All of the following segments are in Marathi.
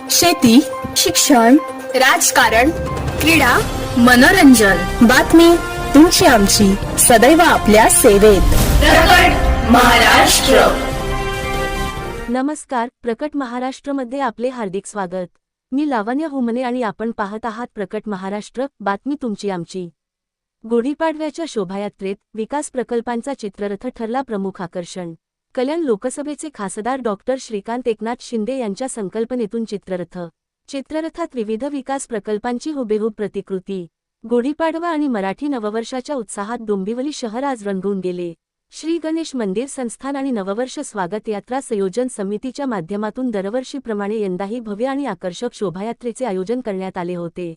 शेती, शिक्षण, राजकारण, क्रीडा, मनोरंजन, बातमी तुमची आमची सदैव आपल्या सेवेत. प्रकट महाराष्ट्र. नमस्कार. प्रकट महाराष्ट्रमध्ये आपले हार्दिक स्वागत. मी लावण्य हुमने आणि आपण पाहत आहात प्रकट महाराष्ट्र, बातमी तुमची आमची. गुढीपाडव्याच्या शोभायात्रेत विकास प्रकल्पांचा चित्ररथ ठरला प्रमुख आकर्षण. कल्याण लोकसभेचे खासदार डॉक्टर श्रीकांत एकनाथ शिंदे यांच्या संकल्पनेतून चित्ररथात विविध विकास प्रकल्पांची हुबेहूब प्रतिकृती. गुढीपाडवा आणि मराठी नववर्षाच्या उत्साहात डोंबिवली शहर आज रंगून गेले. श्री गणेश मंदिर संस्थान आणि नववर्ष स्वागत यात्रा संयोजन समितीच्या माध्यमातून दरवर्षीप्रमाणे यंदाही भव्य आणि आकर्षक शोभायात्रेचे आयोजन करण्यात आले होते.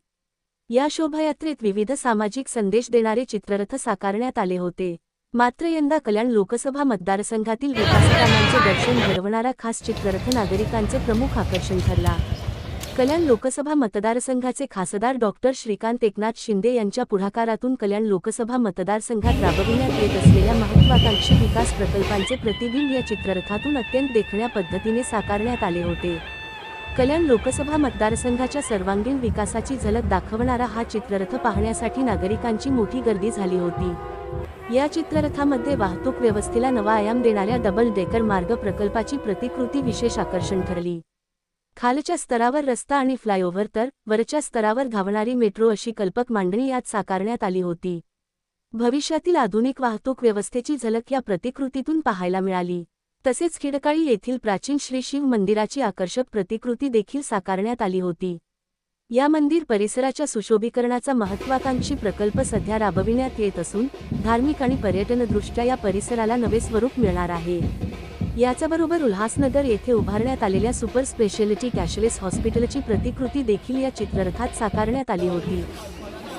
या शोभायात्रेत विविध सामाजिक संदेश देणारे चित्ररथ साकारण्यात आले होते. मात्र यंदा कल्याण लोकसभा मतदारसंघातील विकासकामांचे दर्शन घडवणारा खास चित्ररथ नागरिकांचे प्रमुख आकर्षण ठरला. कल्याण लोकसभा मतदारसंघाचे खासदार डॉक्टर श्रीकांत एकनाथ शिंदे यांच्या पुढाकारातून कल्याण लोकसभा मतदारसंघात राबविण्यात येत असलेल्या महत्त्वाकांक्षी विकास प्रकल्पांचे प्रतिबिंब या चित्ररथातून अत्यंत देखण्या पद्धतीने साकारण्यात आले होते. कल्याण लोकसभा मतदारसंघाच्या सर्वांगीण विकासाची झलक दाखवणारा हा चित्ररथ पाहण्यासाठी नागरिकांची मोठी गर्दी झाली होती. या चित्ररथामध्ये वाहतूक व्यवस्थेला नवा आयाम देणाऱ्या डबल डेकर मार्ग प्रकल्पाची प्रतिकृती विशेष आकर्षण ठरली. खालच्या स्तरावर रस्ता आणि फ्लायओव्हर तर वरच्या स्तरावर धावणारी मेट्रो अशी कल्पक मांडणी यात साकारण्यात आली होती. भविष्यातील आधुनिक वाहतूक व्यवस्थेची झलक या प्रतिकृतीतून पाहायला मिळाली. तसेच खिडकाळी येथील प्राचीन श्री शिव मंदिराची आकर्षक प्रतिकृती देखील साकारण्यात आली होती. या मंदिर परिसराच्या सुशोभीकरणाचा महत्त्वाकांक्षी प्रकल्प सध्या राबविण्यात येत असून धार्मिक आणि पर्यटनदृष्ट्या या परिसराला नवे स्वरूप मिळणार आहे. याच्याबरोबर उल्हासनगर येथे उभारण्यात आलेल्या सुपर स्पेशालिटी कॅशलेस हॉस्पिटलची प्रतिकृती देखील या चित्ररथात साकारण्यात आली होती.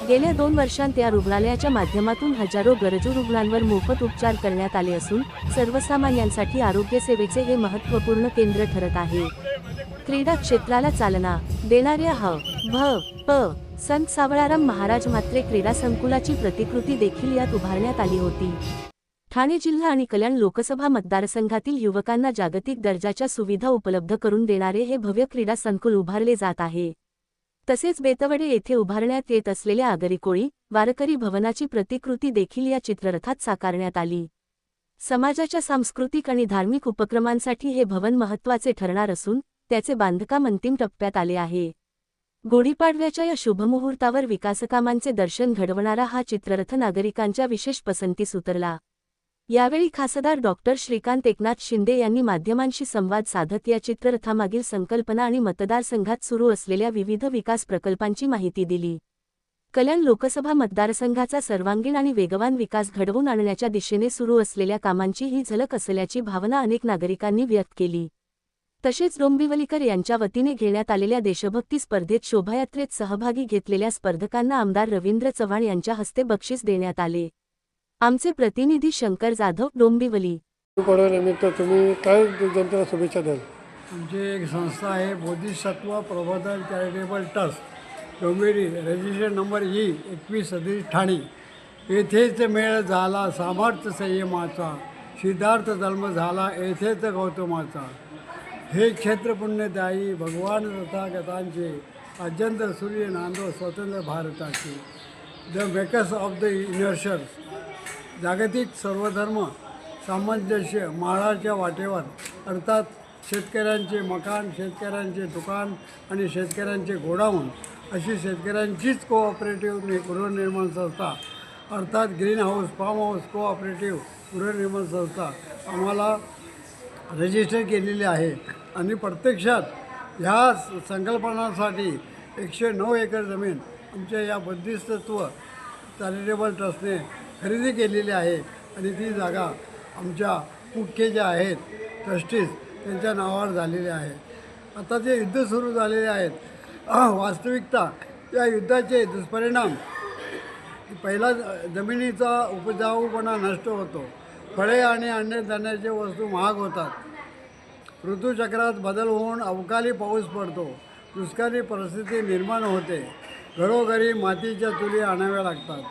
गेल्या 2 वर्षांत या रुग्णालयाच्या माध्यमातून हजारो गरजू रुग्णांवर मोफत उपचार करण्यात आले असून सर्वसामान्यांसाठी आरोग्यसेवेचे हे महत्त्वपूर्ण केंद्र ठरत आहे. क्रीडा क्षेत्राला चालना देणाऱ्या संत सावळाराम महाराज म्हात्रे क्रीडा संकुलाची प्रतिकृती देखील यात उभारण्यात आली होती. ठाणे जिल्हा आणि कल्याण लोकसभा मतदारसंघातील युवकांना जागतिक दर्जाच्या सुविधा उपलब्ध करून देणारे हे भव्य क्रीडा संकुल उभारले जात आहे. तसेच बेतवडे येथे उभारण्यात येत असलेल्या आगरी कोळी वारकरी भवनाची प्रतिकृती देखील या चित्ररथात साकारण्यात आली. समाजाच्या सांस्कृतिक आणि धार्मिक उपक्रमांसाठी हे भवन महत्त्वाचे ठरणार असून त्याचे बांधकाम अंतिम टप्प्यात आले आहे. गुढीपाडव्याच्या या शुभमुहूर्तावर विकासकामांचे दर्शन घडवणारा हा चित्ररथ नागरिकांच्या विशेष पसंतीस उतरला. यावेळी खासदार डॉक्टर श्रीकांत एकनाथ शिंदे यांनी माध्यमांशी संवाद साधत या चित्ररथामागील संकल्पना आणि मतदारसंघात सुरू असलेल्या विविध विकास प्रकल्पांची माहिती दिली. कल्याण लोकसभा मतदारसंघाचा सर्वांगीण आणि वेगवान विकास घडवून आणण्याच्या दिशेने सुरू असलेल्या कामांची ही झलक असल्याची भावना अनेक नागरिकांनी व्यक्त केली. तसेच डोंबिवलीकर यांच्या वतीने घेण्यात आलेल्या देशभक्ती स्पर्धेत शोभायात्रेत सहभागी घेतलेल्या स्पर्धकांना आमदार रवींद्र चव्हाण यांच्या हस्ते बक्षीस देण्यात आले. आमचे प्रतिनिधी शंकर जाधव, डोंबिवली. निमित्त तुम्ही काय जनतेला शुभेच्छा द्याल? आमची एक संस्था आहे बोधिसत्व प्रबोधन charitable trust, Dombivli, register number E21 Thane. येथेच मेळ झाला सामर्थ्य संयमाचा, सिद्धार्थ जन्म झाला येथेच गौतमाचा. हे क्षेत्र पुण्यदायी भगवान तथागतांचे, अजंतर सूर्य नांदो स्वतंत्र भारताचे. The makers of the universe, जागतिक सर्वधर्म सामंजस्य माळाच्या वाटेवर, अर्थात शेतकऱ्यांचे मकान, शेतकऱ्यांचे दुकान आणि शेतकऱ्यांचे गोडाऊन अशी शेतकऱ्यांचीच कोऑपरेटिव्ह गृहनिर्माण संस्था, अर्थात green house farm house cooperative गृहनिर्माण संस्था आम्हाला रजिस्टर केलेली आहे. आणि प्रत्यक्षात ह्या संकल्पनांसाठी 109 एकर जमीन आमच्या या बुद्धिस्तत्व चॅरिटेबल ट्रस्टने खरेदी केलेली आहे. आणि ती जागा आमच्या मुख्य ज्या आहेत ट्रस्टीज त्यांच्या नावावर झालेले आहे. आता जे युद्ध सुरू झालेले आहेत, वास्तविकता या युद्धाचे दुष्परिणाम, पहिला जमिनीचा उपजाऊपणा नष्ट होतो, फळे आणि अन्नधान्याच्या वस्तू महाग होतात, ऋतुचक्रात बदल होऊन अवकाळी पाऊस पडतो, दुष्काळी परिस्थिती निर्माण होते, घरोघरी मातीच्या चुली आणाव्या लागतात,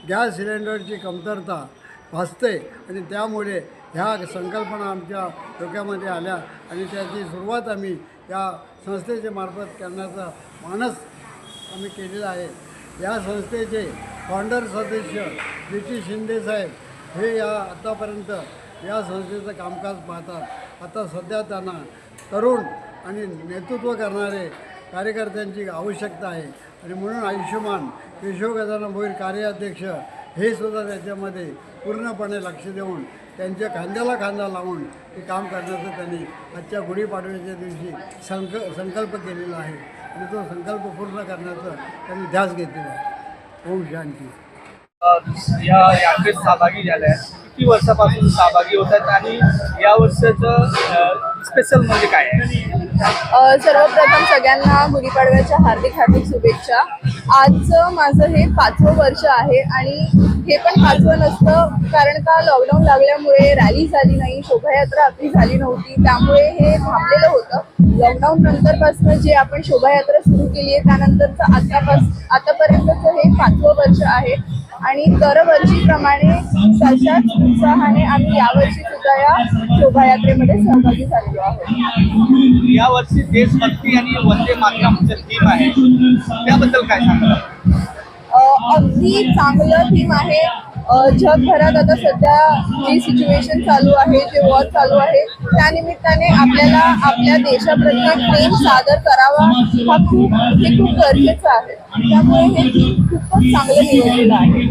गॅस सिलेंडरची कमतरता भासते. आणि त्यामुळे ह्या संकल्पना आमच्या डोक्यामध्ये आल्या आणि त्याची सुरुवात आम्ही या संस्थेच्या मार्फत करण्याचा मानस आम्ही केलेला आहे. या संस्थेचे फाउंडर सदस्य बी टी शिंदेसाहेब हे आतापर्यंत या संस्थेचं कामकाज पाहतात. आता सध्या त्यांना तरुण आणि नेतृत्व करणारे कार्यकर्त्यांची आवश्यकता आहे आणि म्हणून आयुष्यमान केशव गजानन भोईर कार्याध्यक्ष हे सुद्धा त्याच्यामध्ये पूर्णपणे लक्ष देऊन त्यांच्या खांद्याला खांदा लावून हे काम करण्याचं त्यांनी आजच्या गुढीपाडव्याच्या दिवशी संकल्प केलेला आहे आणि तो संकल्प पूर्ण करण्याचं त्यांनी ध्यास घेतलेला आहे. ओम शांती. या यात्रेत सहभागी झाले आहेत. किती वर्षापासून सहभागी होत आहेत आणि या वर्षाचं स्पेशल म्हणजे काय आहे? सर्वप्रथम सगळ्यांना गुढीपाडव्याच्या हार्दिक हार्दिक शुभेच्छा. आजचं माझं हे 5वं वर्ष आहे आणि हे पण 5वं नसतं, कारण का लॉकडाऊन लागल्यामुळे रॅली झाली नाही, शोभायात्रा आपली झाली नव्हती, त्यामुळे हे थांबलेलं होतं. लॉकडाऊन नंतरपासून जे आपण शोभायात्रा सुरू केली आहे त्यानंतरचं आतापर्यंतचं हे 5वं वर्ष आहे आणि दरवर्षीप्रमाणे तशाच उत्साहाने आम्ही यावर्षी सुद्धा या शोभायात्रेमध्ये सहभागी झालेलो आहोत. यावर्षी देशभक्ती आणि वंदे मातरमचं थीम आहे, त्याबद्दल काय सांगा? अगदी चांगलं थीम आहे. जगभरात आता सध्या जी सिच्युएशन चालू आहे, जे वॉर चालू आहे, त्यानिमित्ताने आपल्याला आपल्या देशाप्रती प्रेम सादर करावा हे खूप गरजेचं आहे. त्यामुळे हे खूपच चांगलं निवडलेलं आहे.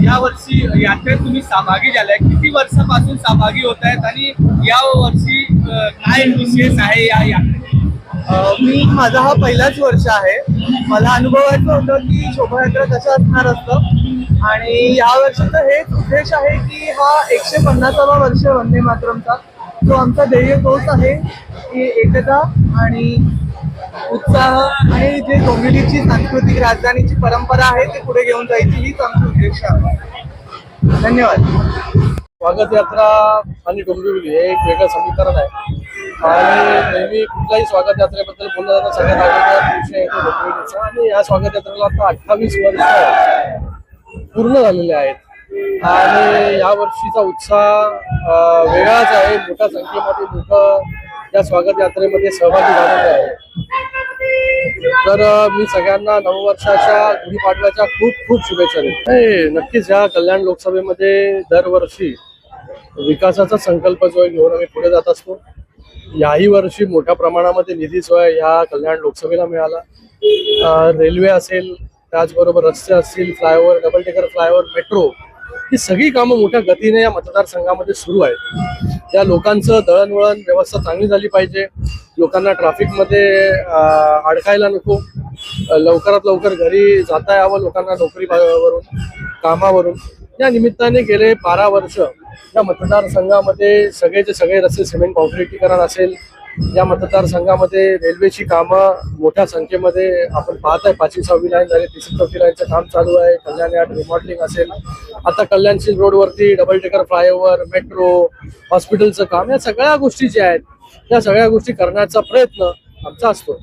यावर्षी यात्रेत तुम्ही सहभागी झालाय, किती वर्षापासून सहभागी होत आहेत आणि या वर्षी काय विशेष आहे या यात्रेत? माझा हा पहिलाच वर्ष आहे. मला अनुभवायचं होतं की शोभायात्रा कसं असणार असतं आणि या वर्षीचं हेच उद्देश आहे की हा 150वा वर्ष वंदे मातरमचा, जो आमचा ध्येय तोच आहे की एकता आणि उत्साह आणि जे डोंबिवलीची सांस्कृतिक राजधानीची परंपरा आहे ते पुढे घेऊन जायची, हीच आमचा उद्देश आहे. धन्यवाद. स्वागत यात्रा आणि डोंबिवली हे एक वेगळं समीकरण आहे आणि नेहमी कुठल्याही स्वागत यात्रेबद्दल बोललं जातं सगळ्यात अगोदर विषय येतो डोंबिवलीचा आणि या स्वागत यात्रेला आता 28 वर्ष पूर्ण झालेले आहेत आणि या वर्षीचा उत्साह वेगळाच आहे. मोठ्या संख्येमध्ये लोक या स्वागत यात्रेमध्ये सहभागी झालेले आहेत. तर मी सगळ्यांना नववर्षाच्या गुढीपाडव्याच्या खूप खूप शुभेच्छा देतो. नक्कीच या कल्याण लोकसभेमध्ये दरवर्षी विकासाचा संकल्प जो घेऊन आम्ही पुढे जात असतो. याही वर्षी मोठ्या प्रमाणामध्ये निधी जो आहे या कल्याण लोकसभेला मिळाला. रेल्वे असेल, त्याचबरोबर रस्ते असतील, flyover, double decker flyover, metro, ही सगळी कामं मोठ्या गतीने या मतदारसंघामध्ये सुरू आहेत. त्या लोकांचं दळणवळण व्यवस्था चांगली झाली पाहिजे. लोकांना ट्रॅफिकमध्ये अडकायला नको. लवकरात लवकर घरी जाता यावं लोकांना नोकरीवरून, कामावरून. या निमित्ताने गेले 12 वर्ष या मतदारसंघामध्ये सगळेचे सगळे रस्ते सिमेंट कॉन्क्रिटीकरण असेल, या मतदारसंघामध्ये रेल्वेची कामं मोठ्या संख्येमध्ये आपण पाहत आहे. 5वी 6वी लाईन झाली, 3री 4थी लाईनचं काम चालू आहे. कल्याण यार्ड रिमॉडेलिंग असेल, आता कल्याणशील रोडवरती डबल डेकर फ्लायओव्हर, मेट्रो, हॉस्पिटलचं काम, या सगळ्या गोष्टी ज्या आहेत त्या सगळ्या गोष्टी करण्याचा प्रयत्न आमचा असतो.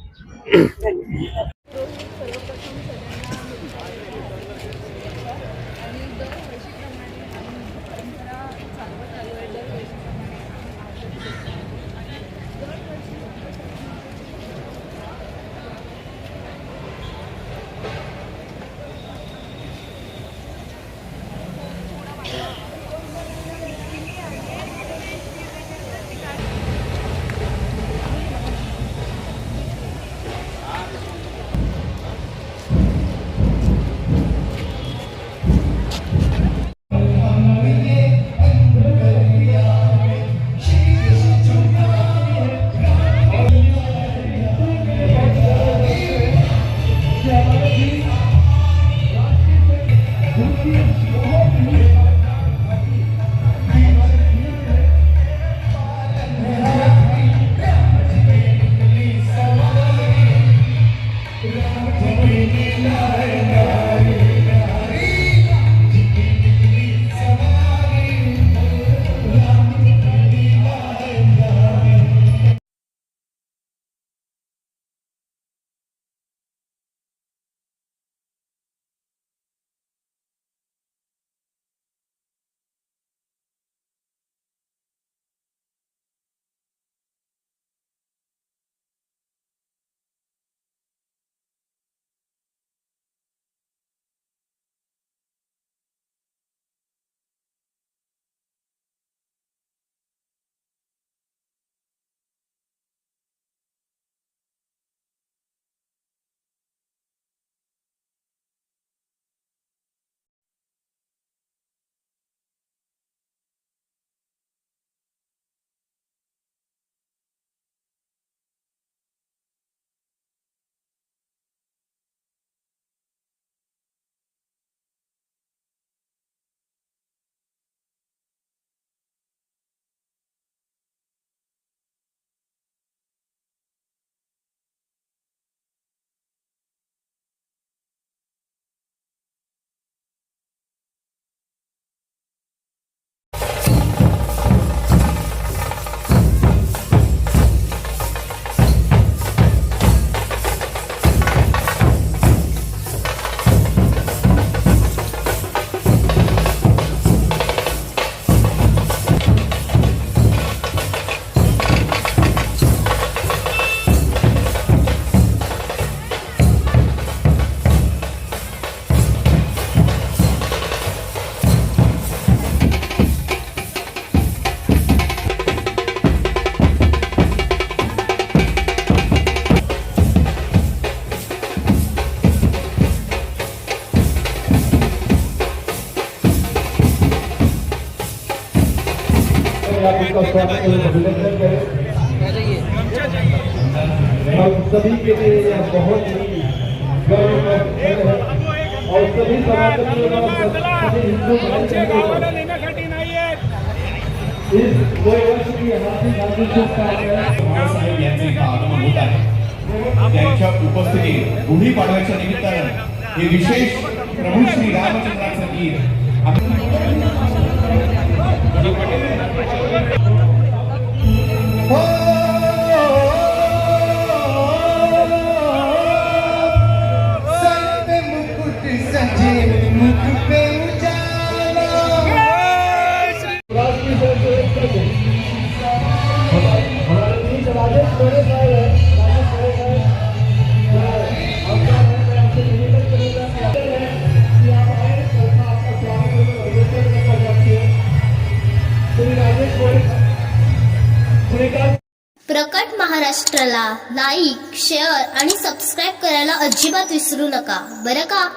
हम सभी के लिए यह बहुत ही गर्व का क्षण है और सभी सनातनी और सभी हिंदू इस नए वर्ष की हार्दिक शुभकामनाएं। साहेब यांचे इथं आगमन होत आहे त्यांच्या उपस्थितीत गुढीपाडव्याच्या निमित्तानं हे विशेष प्रभू श्री रामचंद्राचं गीत प्रकट महाराष्ट्राला लाईक, शेअर आणि सबस्क्राईब करायला अजिबात विसरू नका बरं का.